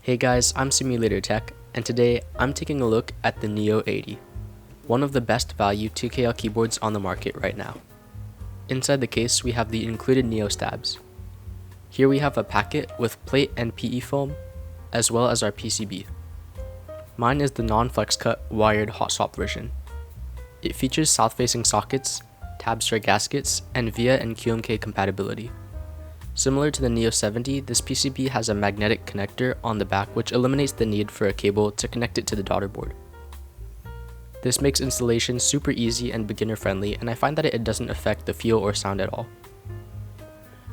Hey guys, I'm Simulator Tech, and today I'm taking a look at the Neo80, one of the best value TKL keyboards on the market right now. Inside the case we have the included NeoStabs. Here we have a packet with plate and PE foam, as well as our PCB. Mine is the non-flex cut wired Hotswap version. It features south-facing sockets, tabs for gaskets, and VIA and QMK compatibility. Similar to the Neo80, this PCB has a magnetic connector on the back which eliminates the need for a cable to connect it to the daughter board. This makes installation super easy and beginner friendly, and I find that it doesn't affect the feel or sound at all.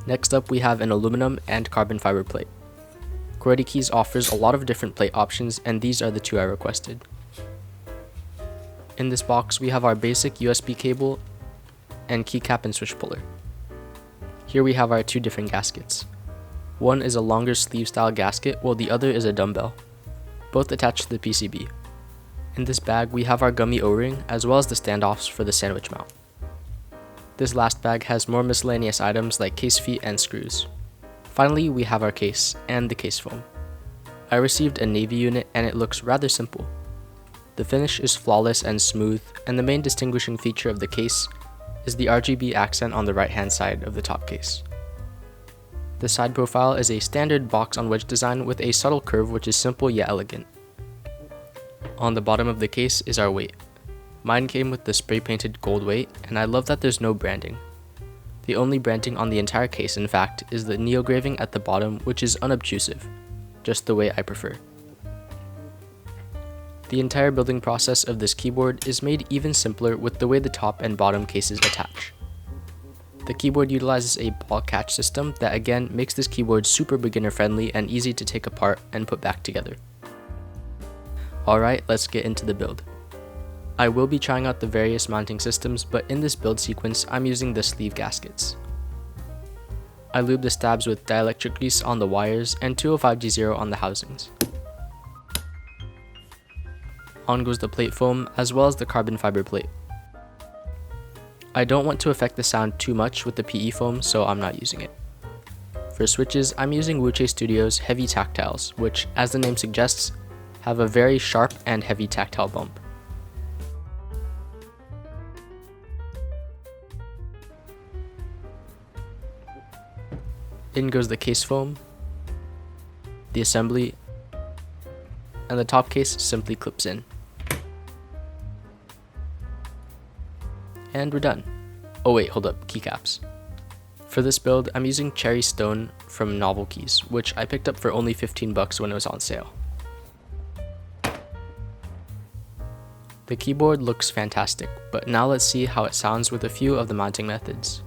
Next up we have an aluminum and carbon fiber plate. qwertykeys offers a lot of different plate options, and these are the two I requested. In this box we have our basic USB cable and keycap and switch puller. Here we have our two different gaskets. One is a longer sleeve style gasket while the other is a dumbbell, both attached to the PCB. In this bag we have our gummy O-ring as well as the standoffs for the sandwich mount. This last bag has more miscellaneous items like case feet and screws. Finally we have our case and the case foam. I received a navy unit and it looks rather simple. The finish is flawless and smooth, and the main distinguishing feature of the case is the RGB accent on the right hand side of the top case. The side profile is a standard box on wedge design with a subtle curve which is simple yet elegant. On the bottom of the case is our weight. Mine came with the spray painted gold weight, and I love that there's no branding. The only branding on the entire case, in fact, is the Neo graving at the bottom, which is unobtrusive, just the way I prefer. The entire building process of this keyboard is made even simpler with the way the top and bottom cases attach. The keyboard utilizes a ball catch system that again makes this keyboard super beginner friendly and easy to take apart and put back together. Alright, let's get into the build. I will be trying out the various mounting systems, but in this build sequence I'm using the sleeve gaskets. I lube the stabs with dielectric grease on the wires and 205G0 on the housings. On goes the plate foam as well as the carbon fiber plate. I don't want to affect the sound too much with the PE foam, so I'm not using it. For switches, I'm using Wuche Studio's heavy Tactiles, which, as the name suggests, have a very sharp and heavy tactile bump. In goes the case foam, the assembly, and the top case simply clips in. And we're done. Oh wait, hold up, keycaps. For this build, I'm using Cherry Stone from NovelKeys, which I picked up for only 15 bucks when it was on sale. The keyboard looks fantastic, but now let's see how it sounds with a few of the mounting methods.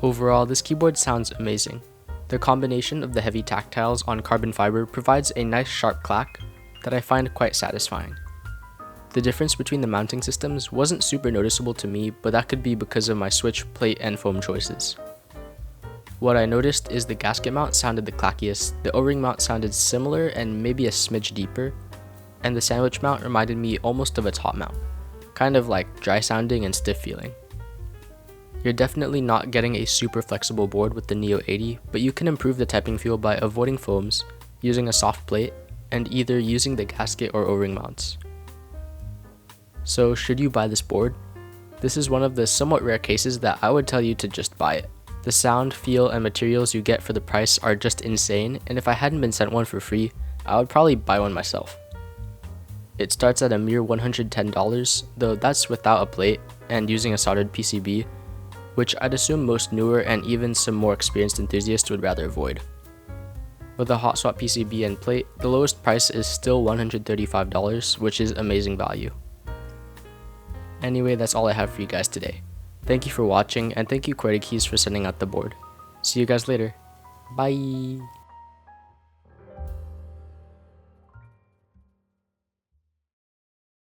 Overall, this keyboard sounds amazing. The combination of the heavy tactiles on carbon fiber provides a nice sharp clack that I find quite satisfying. The difference between the mounting systems wasn't super noticeable to me, but that could be because of my switch, plate, and foam choices. What I noticed is the gasket mount sounded the clackiest, the O-ring mount sounded similar and maybe a smidge deeper, and the sandwich mount reminded me almost of a top mount, kind of like dry sounding and stiff feeling. You're definitely not getting a super flexible board with the Neo80, but you can improve the typing feel by avoiding foams, using a soft plate, and either using the gasket or O-ring mounts. So should you buy this board? This is one of the somewhat rare cases that I would tell you to just buy it. The sound, feel, and materials you get for the price are just insane, and if I hadn't been sent one for free, I would probably buy one myself. It starts at a mere $110, though that's without a plate and using a soldered PCB, which I'd assume most newer and even some more experienced enthusiasts would rather avoid. With a Hotswap PCB and plate, the lowest price is still $135, which is amazing value. Anyway, that's all I have for you guys today. Thank you for watching, and thank you qwertykeys for sending out the board. See you guys later. Bye!